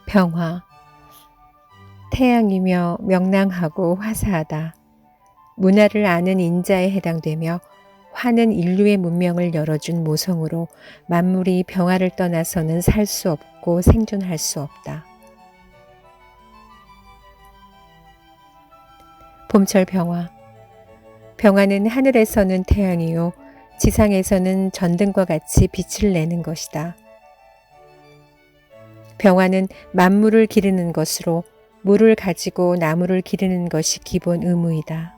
평화. 태양이며 명랑하고 화사하다. 문화를 아는 인자에 해당되며 화는 인류의 문명을 열어준 모성으로 만물이 평화를 떠나서는 살 수 없고 생존할 수 없다. 봄철 평화. 평화는 하늘에서는 태양이요 지상에서는 전등과 같이 빛을 내는 것이다. 평화는 만물을 기르는 것으로 물을 가지고 나무를 기르는 것이 기본 의무이다.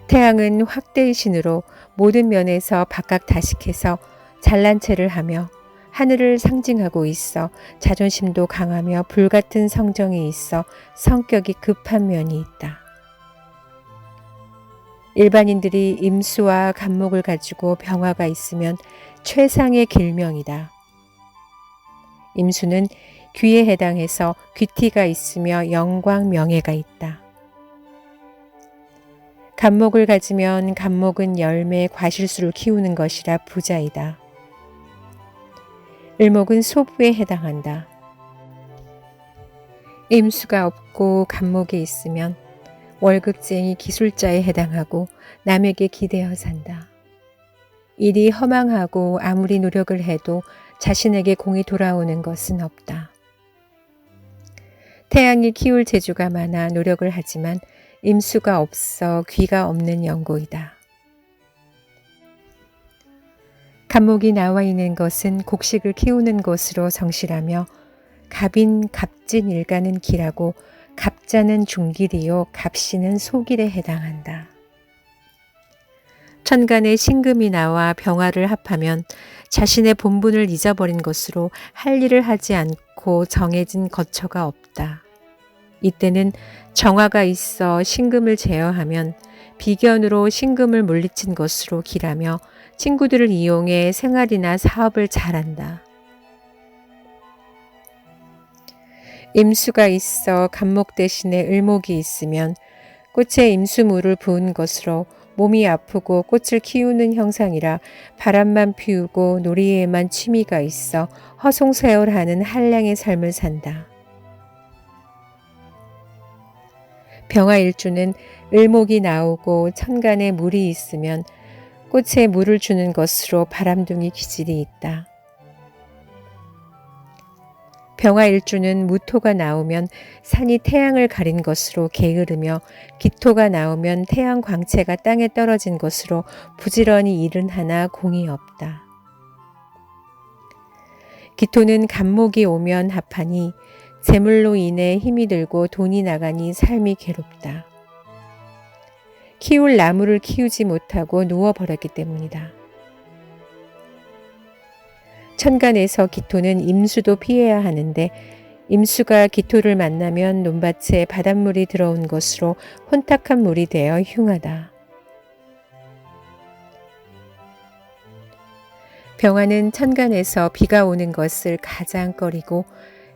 태양은 확대의 신으로 모든 면에서 박학다식해서 잘난 체를 하며 하늘을 상징하고 있어 자존심도 강하며 불같은 성정이 있어 성격이 급한 면이 있다. 일반인들이 임수와 간목을 가지고 병화가 있으면 최상의 길명이다. 임수는 귀에 해당해서 귀티가 있으며 영광, 명예가 있다. 간목을 가지면 간목은 열매, 과실수를 키우는 것이라 부자이다. 을목은 소부에 해당한다. 임수가 없고 간목이 있으면 월급쟁이 기술자에 해당하고 남에게 기대어 산다. 일이 허망하고 아무리 노력을 해도 자신에게 공이 돌아오는 것은 없다. 태양이 키울 재주가 많아 노력을 하지만 임수가 없어 귀가 없는 연고이다. 간목이 나와 있는 것은 곡식을 키우는 것으로 성실하며 갑인 갑진 일가는 기라고 갑자는 중길이요 갑신은 소길에 해당한다. 천간에 신금이 나와 병화를 합하면 자신의 본분을 잊어버린 것으로 할 일을 하지 않고 정해진 거처가 없다. 이때는 정화가 있어 신금을 제어하면 비견으로 신금을 물리친 것으로 길하며 친구들을 이용해 생활이나 사업을 잘한다. 임수가 있어 간목 대신에 을목이 있으면 꽃에 임수물을 부은 것으로 몸이 아프고 꽃을 키우는 형상이라 바람만 피우고 놀이에만 취미가 있어 허송세월하는 한량의 삶을 산다. 병화일주는 을목이 나오고 천간에 물이 있으면 꽃에 물을 주는 것으로 바람둥이 기질이 있다. 병화일주는 무토가 나오면 산이 태양을 가린 것으로 게으르며 기토가 나오면 태양 광채가 땅에 떨어진 것으로 부지런히 일은 하나 공이 없다. 기토는 간목이 오면 합하니 재물로 인해 힘이 들고 돈이 나가니 삶이 괴롭다. 키울 나무를 키우지 못하고 누워버렸기 때문이다. 천간에서 기토는 임수도 피해야 하는데 임수가 기토를 만나면 논밭에 바닷물이 들어온 것으로 혼탁한 물이 되어 흉하다. 병화는 천간에서 비가 오는 것을 가장 꺼리고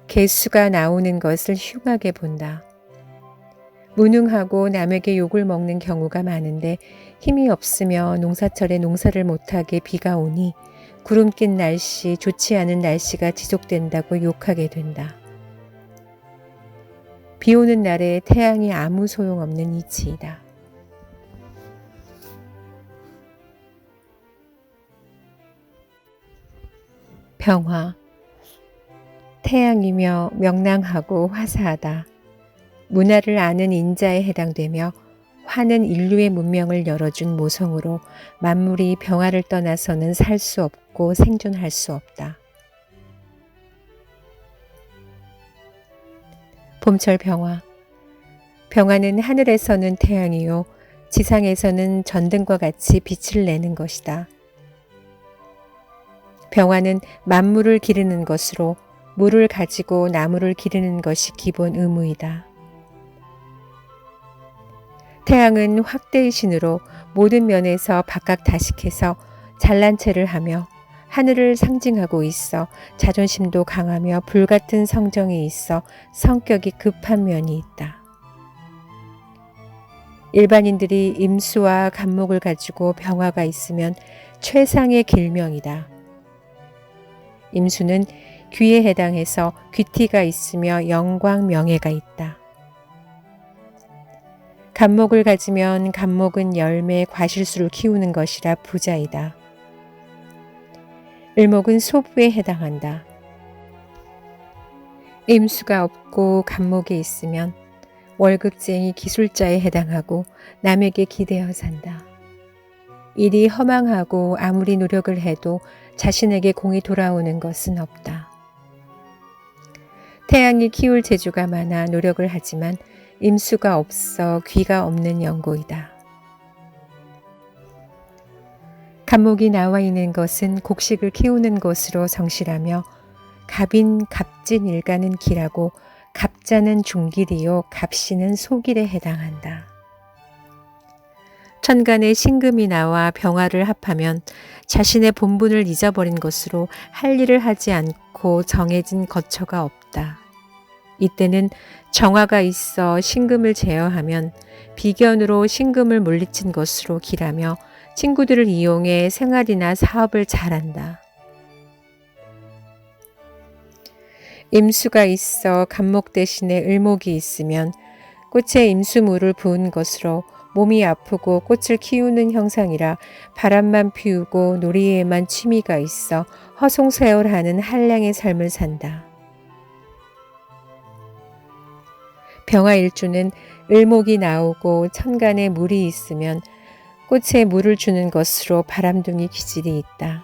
개수가 나오는 것을 흉하게 본다. 무능하고 남에게 욕을 먹는 경우가 많은데 힘이 없으며 농사철에 농사를 못하게 비가 오니 구름 낀 날씨, 좋지 않은 날씨가 지속된다고 욕하게 된다. 비 오는 날에 태양이 아무 소용없는 이치이다. 평화. 태양이며 명랑하고 화사하다. 문화를 아는 인자에 해당되며 화는 인류의 문명을 열어준 모성으로 만물이 평화를 떠나서는 살 수 없고 생존할 수 없다. 봄철 평화. 평화는 하늘에서는 태양이요 지상에서는 전등과 같이 빛을 내는 것이다. 평화는 만물을 기르는 것으로 물을 가지고 나무를 기르는 것이 기본 의무이다. 태양은 확대의 신으로 모든 면에서 박학다식해서 잘난 체를 하며 하늘을 상징하고 있어 자존심도 강하며 불같은 성정이 있어 성격이 급한 면이 있다. 일반인들이 임수와 간목을 가지고 병화가 있으면 최상의 길명이다. 임수는 귀에 해당해서 귀티가 있으며 영광 명예가 있다. 갑목을 가지면 갑목은 열매 과실수를 키우는 것이라 부자이다. 을목은 소부에 해당한다. 임수가 없고 갑목이 있으면 월급쟁이 기술자에 해당하고 남에게 기대어 산다. 일이 허망하고 아무리 노력을 해도 자신에게 공이 돌아오는 것은 없다. 태양이 키울 재주가 많아 노력을 하지만 임수가 없어 귀가 없는 연고이다. 갑목이 나와 있는 것은 곡식을 키우는 것으로 성실하며 갑인 갑진 일가는 기라고 갑자는 중길이요 갑신은 소길에 해당한다. 천간에 신금이 나와 병화를 합하면 자신의 본분을 잊어버린 것으로 할 일을 하지 않고 정해진 거처가 없다. 이때는 정화가 있어 신금을 제어하면 비견으로 신금을 물리친 것으로 길하며 친구들을 이용해 생활이나 사업을 잘한다. 임수가 있어 갑목 대신에 을목이 있으면 꽃에 임수물을 부은 것으로 몸이 아프고 꽃을 키우는 형상이라 바람만 피우고 놀이에만 취미가 있어 허송세월하는 한량의 삶을 산다. 병화일주는 을목이 나오고 천간에 물이 있으면 꽃에 물을 주는 것으로 바람둥이 기질이 있다.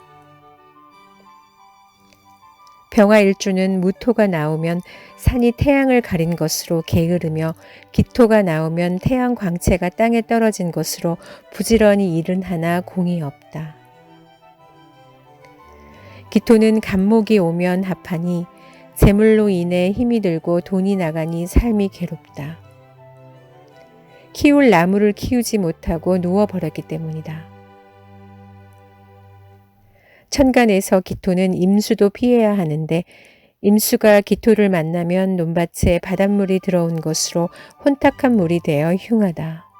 병화일주는 무토가 나오면 산이 태양을 가린 것으로 게으르며 기토가 나오면 태양 광채가 땅에 떨어진 것으로 부지런히 일은 하나 공이 없다. 기토는 갑목이 오면 합하니 재물로 인해 힘이 들고 돈이 나가니 삶이 괴롭다. 키울 나무를 키우지 못하고 누워버렸기 때문이다. 천간에서 기토는 임수도 피해야 하는데 임수가 기토를 만나면 논밭에 바닷물이 들어온 것으로 혼탁한 물이 되어 흉하다.